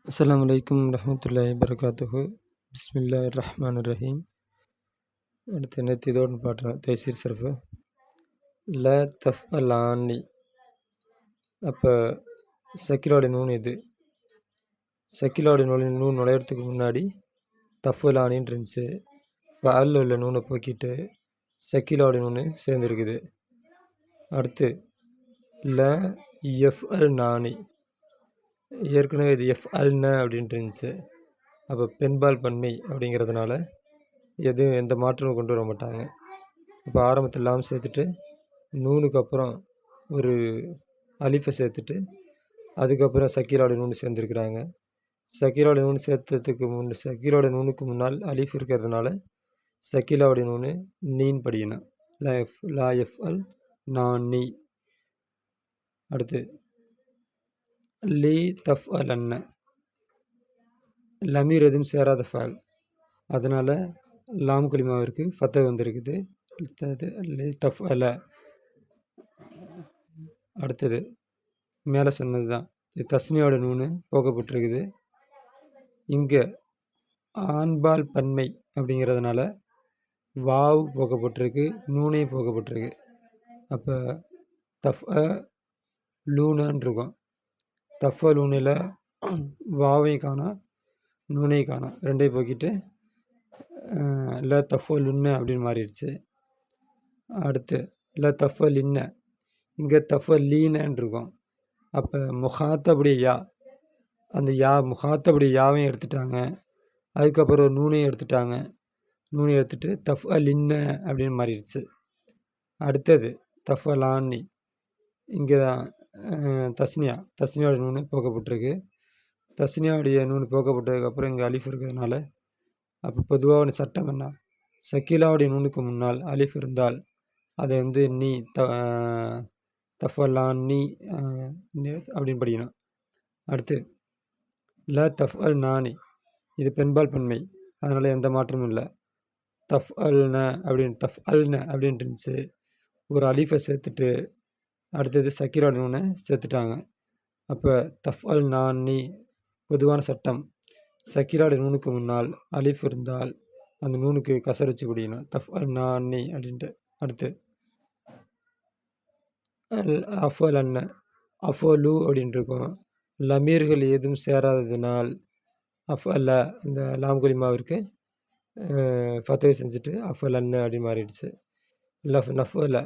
அஸ்ஸலாமு அலைக்கும் வரஹ்மத்துல்லாஹி வபரகாத்துஹு. பிஸ்மில்லாஹிர் ரஹ்மானிர் ரஹீம். அடுத்து நேற்று இதோடு பாட்டுறேன் தைசீர் சர்ஃபு ல தஃப் அலானி. அப்போ சக்கிலோட நூன் இது. சக்கிலோட நூன் நுழையிறதுக்கு முன்னாடி தஃபுலானின்னு இருந்துச்சு. இப்போ அல்ல உள்ள நூனை போக்கிட்டு சக்கிலோட நூன் சேர்ந்துருக்குது. அடுத்து ல எஃப் அல் நானி. ஏற்கனவே இது எஃப் அல்ன அப்படின்ட்டு இருந்துச்சு. அப்போ பெண்பால் பன்மை அப்படிங்கிறதுனால எதுவும் எந்த மாற்றமும் கொண்டு வர மாட்டாங்க. இப்போ ஆரம்பத்தில் லாம் சேர்த்துட்டு நூனுக்கு அப்புறம் ஒரு அலிஃபை சேர்த்துட்டு அதுக்கப்புறம் சக்கீலோட நூன் சேர்ந்துருக்குறாங்க. சக்கீலோட நூன் சேர்த்ததுக்கு சக்கீலோட நூனுக்கு முன்னால் அலிஃப் இருக்கிறதுனால சக்கீலாவுடைய நூனு நீன் படிக்கணும். லா எஃப் அல் நான் நீ. அடுத்து லீ தஃப் அல் அன்ன. லமீர் எதுவும் சேராத ஃபால், அதனால் லாம் கலிமாவிற்கு ஃபத்த வந்திருக்குது. தஃப் அல. அடுத்தது மேலே சொன்னது தான், தஸ்னியோட நூனு போக்கப்பட்டிருக்குது. இங்கே ஆண்பால் பன்மை அப்படிங்கிறதுனால வாவு போக்கப்பட்டிருக்கு, நூனையும் போக்கப்பட்டிருக்கு. அப்போ தஃப் அ லூனான் இருக்கும். தஃப் அ லூனில் வாவையும் காணோம், நூனையும் காணோம், ரெண்டையும் போக்கிட்டு ல தஃப் அ லுன்ன அப்படின்னு மாறிடுச்சு. அடுத்து ல தஃப் அ லின்ன. இங்கே தஃப் அ லீனன்னு இருக்கும். அப்போ முகாத்தபடி யா, அந்த யா முகாத்தபடி யாவையும் எடுத்துட்டாங்க, அதுக்கப்புறம் ஒரு நூனையும் எடுத்துட்டாங்க. நூனை எடுத்துட்டு தஃப் அ லின்ன அப்படின்னு மாறிடுச்சு. அடுத்தது தஃப் அ லானி. இங்கே தான் தஸ்னியோட நூனு போக்கப்பட்டிருக்கு. தஸ்னியாவுடைய நூனு போக்கப்பட்டதுக்கப்புறம் இங்கே அலிஃப் இருக்கிறதுனால அப்போ பொதுவாக ஒரு சட்டம் என்ன, சக்கீலாவுடைய நூனுக்கு முன்னால் அலிஃப் இருந்தால் அதை வந்து நீ தஃப் அ லான் நீ அப்படின்னு படிக்கணும். அடுத்து ல தஃப் அல் நானி. இது பெண்பால் பன்மை, அதனால் எந்த மாற்றமும் இல்லை. தஃப் அல்ன அப்படின்ட்டு இருந்துச்சு. ஒரு அலிஃபை சேர்த்துட்டு அடுத்தது சக்கீலோட நூனை சேர்த்துட்டாங்க. அப்போ தஃப் அல் நானி. பொதுவான சட்டம், சக்கீலோட நூனுக்கு முன்னால் அலிஃப் இருந்தால் அந்த நூனுக்கு கசர் வச்சு குடிக்கணும், தஃப் அல் நானி அப்படின்ட்டு. அடுத்து அஃப் அல் அன்ன, அஃபோலு அப்படின்ட்டு இருக்கும். லமீர்கள் ஏதும் சேராததினால் அஃப் அல்ல இந்த லாம் கலிமாவிற்கு ஃபத்தை செஞ்சுட்டு அஃப் அல் அன்ன அப்படி மாறிடுச்சு. நஃப் அல்ல,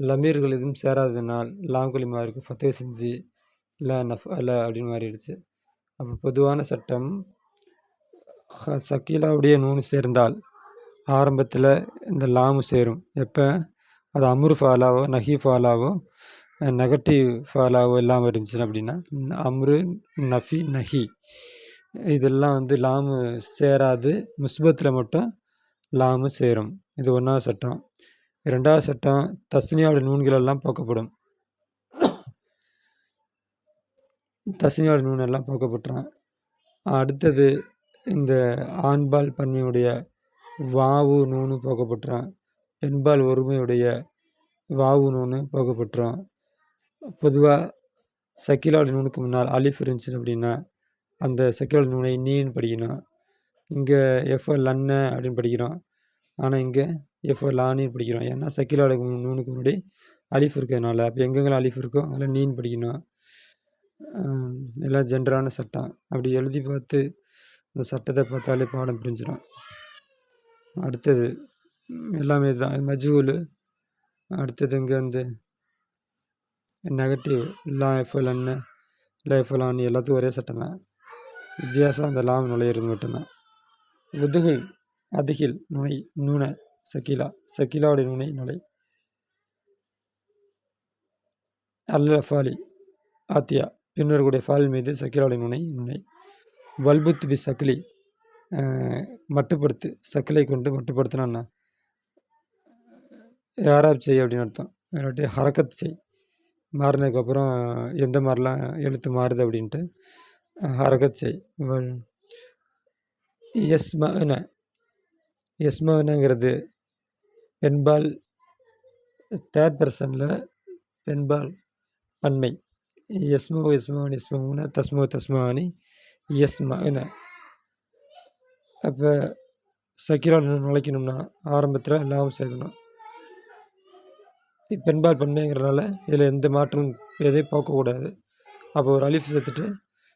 லமீர்கள் எதுவும் சேராததினால் லாம் கலிமாவிற்கு ஃபத்தை செஞ்சு நஃப் அல்ல அப்படின்னு மாறிடுச்சு. அப்போ பொதுவான சட்டம், சக்கீலாவுடைய நூனு சேர்ந்தால் ஆரம்பத்தில் இந்த லாமு சேரும். எப்போ அது அம்ரு ஃபாலாவோ நஹி ஃபாலாவோ நெகட்டிவ் ஃபாலாவோ இல்லாமல் இருந்துச்சு அப்படின்னா அம்ரு நஃபி நஹி இதெல்லாம் வந்து லாமு சேராது, முஸ்பத்தில் மட்டும் லாமு சேரும். இது ஒன்றாவது சட்டம். ரெண்டாவது சட்டம், தஸ்னியாவோட நூன்கள் எல்லாம் போக்கப்படும். தஸ்னியாவோட நூன் எல்லாம் போக்கப்பட்டுரும். அடுத்தது இந்த ஆண்பால் பன்மையுடைய வாவு நூனு போக்கப்பட்டுரும். பெண்பால் ஒருமையுடைய வாவு நூனு போக்கப்பட்டுரும். பொதுவாக சக்கீலோட நூனுக்கு முன்னால் அலிஃப் இருந்துச்சு அப்படின்னா அந்த சக்கீலோட நூனை நீன்னு படிக்கணும். இங்கே எஃப் லன்ன அப்படின்னு படிக்கிறோம், ஆனால் இங்கே எஃப் லானின்னு படிக்கிறோம். ஏன்னா சக்கீலோட நூனுக்கு முன்னாடி அலிஃப் இருக்கிறதுனால. அப்போ எங்கெங்கெல்லாம் அலிஃப் இருக்கோ அதெல்லாம் நீன்னு படிக்கணும். எல்லாம் ஜென்ரலான சட்டம். அப்படி எழுதி பார்த்து இந்த சட்டத்தை பார்த்தாலே பாடம் புரிஞ்சிடும். அடுத்தது எல்லாமே தான் மஜ்ஹூல். அடுத்தது இங்கே வந்து நெகட்டிவ் லா எஃப்எல்ன்னு லா எஃப்எலான்னு எல்லாத்துக்கும் ஒரே சட்டம் தான். வித்தியாசம் அந்த லாம் நுழையிறது மட்டும்தான். உதுகுல் அதிகில் நுனை நூனை சக்கீலாவுடைய நுனை நுழை. அல்ல ஃபாலி ஆத்தியா பின்னருடைய ஃபால் மீது சக்கீலாவுடைய நுனை. வல்புத் பி சக்கிலி மட்டுப்படுத்து, சக்கிலை கொண்டு மட்டுப்படுத்தினா யாராப் செய் அப்படின்னு அர்த்தம். இல்லாட்டி ஹரக்கத் செய், மாறினதுக்கப்புறம் எந்த மாதிரிலாம் எழுத்து மாறுது அப்படின்ட்டு ஹரக்கத் செய். எஸ்மனுங்கிறது பெண்பால் தேர்ட் பர்சனில் பெண்பால் பன்மை. எஸ்மோன்னு தஸ்மோவானி எஸ்மன. அப்போ சக்கிரால் நுழைக்கணும்னா ஆரம்பத்தில் லாவும் சேர்க்கணும். பெண்பால் பன்மைங்கிறனால இதில் எந்த மாற்றமும் எதையும் போக்கக்கூடாது. அப்போ ஒரு அலிஃப் சேர்த்துட்டு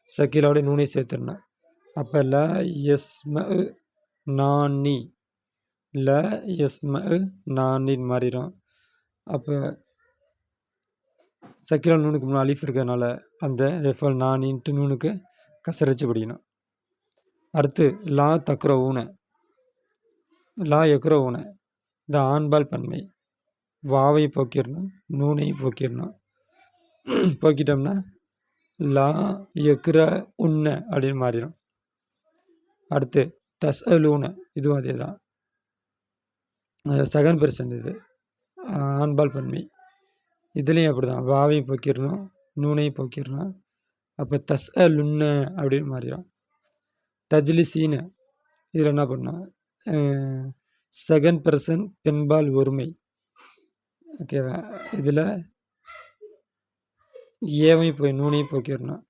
சக்கீலாவோட நூனை சேர்த்துடணும். அப்போ ல எஸ்ம நானி, ல எஸ்ம நானின்னு மாறிடும். அப்போ சக்கீலா நூனுக்கு முன்னாடி அலிஃப் இருக்கிறதுனால அந்த ரெஃபல் நானின்ட்டு நூனுக்கு கசரிச்சு பிடிக்கணும். அடுத்து லா தக்ர ஊன, லா எக்ர ஊன, இது ஆண்பால் பன்மை. வாவை போக்கிடணும், நூனையும் போக்கிடணும். போக்கிட்டோம்னா லா எக்ர உன்ன அப்படின்னு மாறிடும். அடுத்து தஸ்அலூன, இதுவும் அதே தான். செகண்ட் பெர்சன், இது ஆண்பால் பன்மை. இதுலேயும் அப்படி தான், வாவையும் போக்கிடணும், நூனையும் போக்கிடணும். அப்போ தஸ்அலுன்ன அப்படின்னு மாறிடும். தஜ்லிசீன, இதில் என்ன பண்ணோம், செகண்ட் பெர்சன் பெண்பால் ஒருமை. ஓகேவா, இதில் ஏவையும் போய் நூனையும் போக்கிடணும்.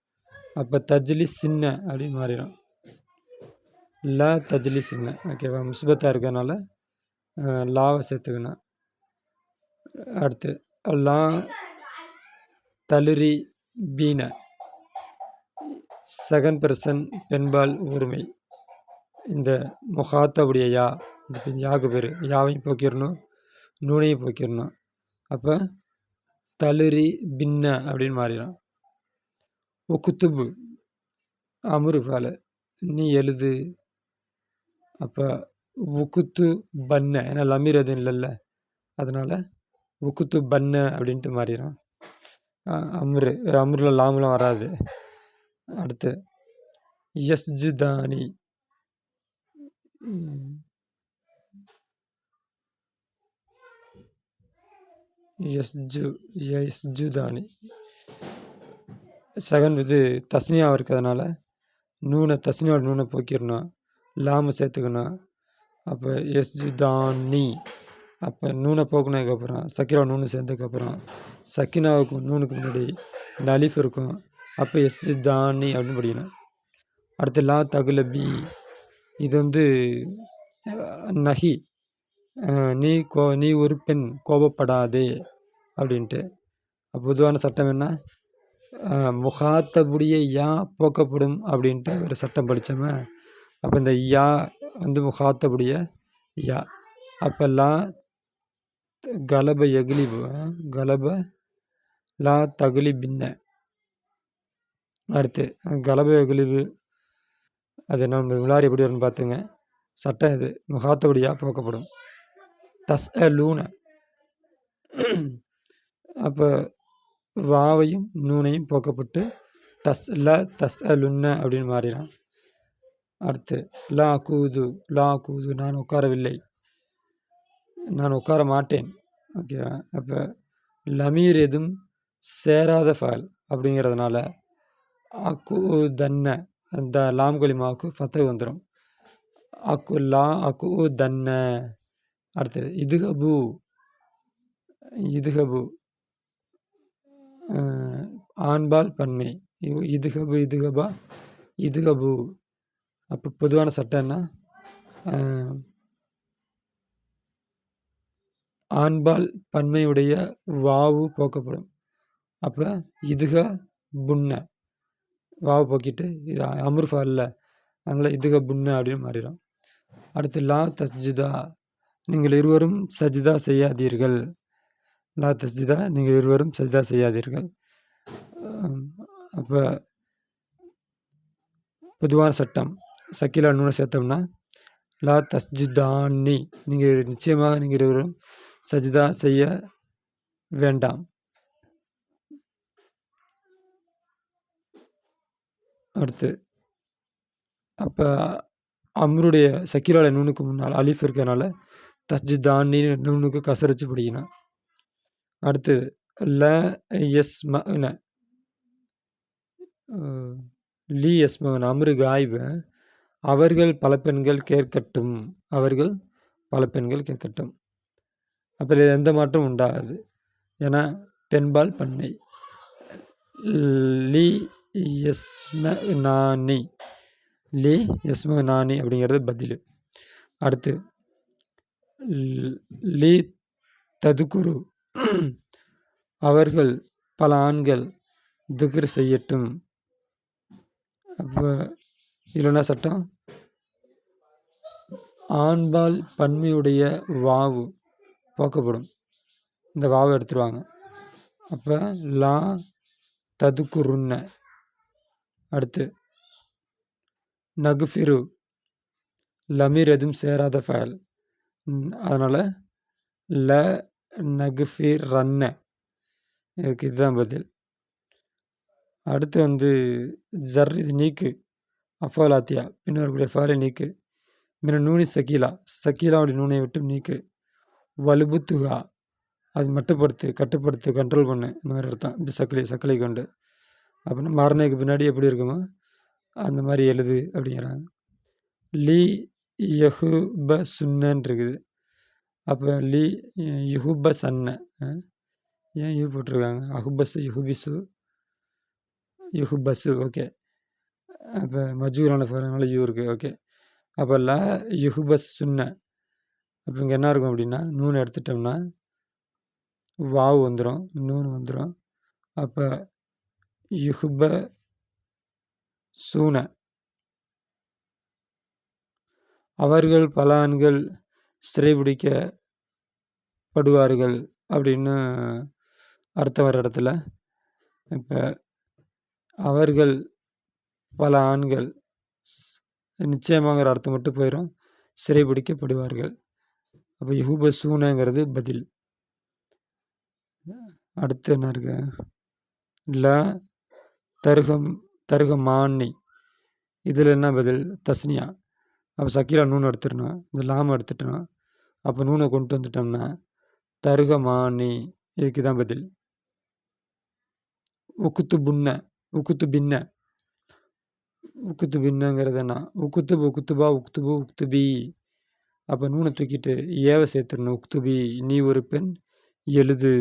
அப்போ தஜ்லி சின்ன அப்படின்னு மாறிடும். ல தஜ்லி சின்ன. ஓகேவா, முஸ்பத்தாக இருக்கிறதுனால லாவை சேர்த்துக்கணும். அடுத்து லா தலுரி பீன, செகண்ட் பெர்சன் பெண்பால் ஒருமை. இந்த முகாத்தவுடைய யா, இந்த யாக்கு பேர், யாவையும் போக்கிடணும், நூனையும் போக்கிடணும். அப்போ தலுரி பின்ன அப்படின்னு மாறிடும். ஒக்குத்துபு அமுரு ஃபால, நீ எழுது. அப்போ உக்குத்து பன்ன, ஏன்னா லமீர் எதுவும் இல்லைல்ல, அதனால் உக்குத்து பன்ன அப்படின்ட்டு மாறிடும். அமுரு, அமுரில் லாமுலாம் வராது. அடுத்து யஸ்ஜுதானி, யஸ்ஜுதானி செகண்ட் இது தஸ்னியாக இருக்கிறதுனால நூனை, தஸ்னியோட நூனை போக்கிடணும், லாமு சேர்த்துக்கணும். அப்போ எஸ்ஜுதானி. அப்போ நூனை போக்குனதுக்கப்புறம் சக்கிரா நூனு சேர்ந்ததுக்கப்புறம் சக்கினாவுக்கு நூனுக்கு முன்னாடி இந்த அலிஃப் இருக்கும். அப்போ எஸ்ஜுதானி அப்படின்னு படிக்கணும். அடுத்து லா தகுலபி, இது வந்து நஹி, நீ ஒரு பெண், கோபப்படாதே அப்படின்ட்டு. பொதுவான சட்டம் என்ன, முகாத்தபுடைய யா போக்கப்படும் அப்படின்ட்டு ஒரு சட்டம் படித்தோமே. அப்போ இந்த யா வந்து முகாத்தபுடைய யா. அப்போ லா கலப எகிலிபு, கலப லா தகுலி பின்ன. அடுத்து கலப எகிலிபு, அது நம்ம விளாரி எப்படி வரும்னு பார்த்துங்க. சட்டம் இது, முகாத்தபுடைய போக்கப்படும். தஸ்அலூன, அப்போ வாவையும் நூனையும் போக்கப்பட்டு தஸ்அலுன்ன அப்படின்னு மாறிடும். அடுத்து லா கூது, லா கூது, நான் உட்காரவில்லை, நான் உட்கார மாட்டேன். ஓகேவா, அப்போ லமீர் எதுவும் சேராத ஃபால் அப்படிங்கிறதுனால அக்கு தன்ன, அந்த லாம் கலிமாவுக்கு ஃபத்து வந்துடும். அக்கு லா அக்கு தன்ன. அடுத்தது இதுகபு, இதுகபு ஆண்பால் பன்மை. இதுகபு, இதுகபா, இதுகபு. அப்போ பொதுவான சட்டம்னா ஆண்பால் பன்மையுடைய வாவு போக்கப்படும். அப்போ இதுக புன்ன, வாவு போக்கிட்டு இது அமுர்ஃபா இல்லை, அதனால் இதுக புன்ன அப்படின்னு மாறிடும். அடுத்து லா தஸ்ஜிதா, நீங்கள் இருவரும் சஜிதா செய்யாதீர்கள். லா தஸ்ஜிதா, நீங்கள் இருவரும் சஜிதா செய்யாதீர்கள். அப்போ பொதுவான சட்டம், சக்கீலா நூனை சேர்த்தோம்னா லா தஸ்ஜுதானி, நீங்கள் நிச்சயமாக நீங்கள் இருவரும் சஜிதா செய்ய வேண்டாம். அடுத்து அப்போ அம்ருடைய சக்கீலால நூனுக்கு முன்னால் அலிஃப் இருக்கிறதுனால தஸ்ஜுதானி நூனுக்கு கசரிச்சு பிடிக்கணும். அடுத்து ல எஸ்மன, லீ எஸ்மன் அம்ரு காய்ப, அவர்கள் பல பெண்கள் கேட்கட்டும், அவர்கள் பல பெண்கள் கேட்கட்டும். அப்போ எந்த மாற்றம் உண்டாகாது, ஏன்னா பெண்பால் பன்மை. லீ எஸ்ம நானி, லி யஸ்மு நானி அப்படிங்கிறது பதில். அடுத்து லி ததுகுரு அவர்கள் பல ஆண்கள் திக்ர் செய்யட்டும். அப்போ இல்லைன்னா சட்டம் ஆண்பால் பன்மையுடைய வாவு போக்கப்படும். இந்த வாவை எடுத்துருவாங்க. அப்போ லா ததுக்குருன்ன. அடுத்து நகுஃபிரு லமீர் எதுவும் சேராத ஃபயல், அதனால் ல நகுஃபிர் ரன்ன, இதுக்கு இதுதான் பதில். அடுத்து ஜர் இது நீக்கு, அஃபாலாத்தியா பின்னவர்களுடைய ஃபயலை நீக்கு. மின நூனி சக்கீலா சக்கீலாவுடைய நூனை விட்டு நீக்கு. வலுபுத்துகா அது மட்டுப்படுத்து, கட்டுப்படுத்து, கண்ட்ரோல் பண்ணு, இந்த மாதிரி அர்த்தம். இப்படி சக்கலை கொண்டு அப்படின்னா மரணைக்கு பின்னாடி எப்படி இருக்குமோ அந்த மாதிரி எழுது அப்படிங்கிறாங்க. லீ யஹுப சுன்னன் இருக்குது. அப்போ லீ யுஹுப சன்ன, ஏன் யூ போட்டிருக்காங்க? அஹுபஸ் யுஹுபிசு யுஹுபஸு, ஓகே. அப்போ மஜூரான ஃபரனால யூ இருக்குது, ஓகே. அப்போ ல யுஹுபஸ் சுன்ன. அப்போ இங்கே என்ன இருக்கும் அப்படின்னா நூன் எடுத்துட்டோம்னா வாவு வந்துடும், நூன் வந்துடும். அப்போ யுஹுப சூன அவர்கள் பல ஆண்கள் சிறைபிடிக்கப்படுவார்கள் அப்படின்னு அர்த்தம் வர இடத்துல இப்போ அவர்கள் பல ஆண்கள் நிச்சயமாங்கிற அர்த்தம் மட்டும் போயிடும், சிறைபிடிக்கப்படுவார்கள். அப்போ யுஹுப சூனங்கிறது பதில். அடுத்து என்ன இருக்கு? ல தருகமானி, இதில் என்ன பதில்? தஸ்னியா. அப்போ சக்கீலா நூன் எடுத்துடணும், இந்த லாம எடுத்துட்டோம். அப்போ நூனை கொண்டு வந்துட்டோம்னா தருகமானி, இதுக்கு தான் பதில். உக்குத்து புன்ன உக்குத்து பின்ன, உக்குத்து பின்னங்கிறது என்ன? உக்குத்துபு உக்குத்துபா உக்குத்துபு உக்குத்துபி. அப்போ நூனை தூக்கிட்டு ஏவை சேர்த்துடணும். உக்குத்துபி நீ ஒரு பெண் எழுது.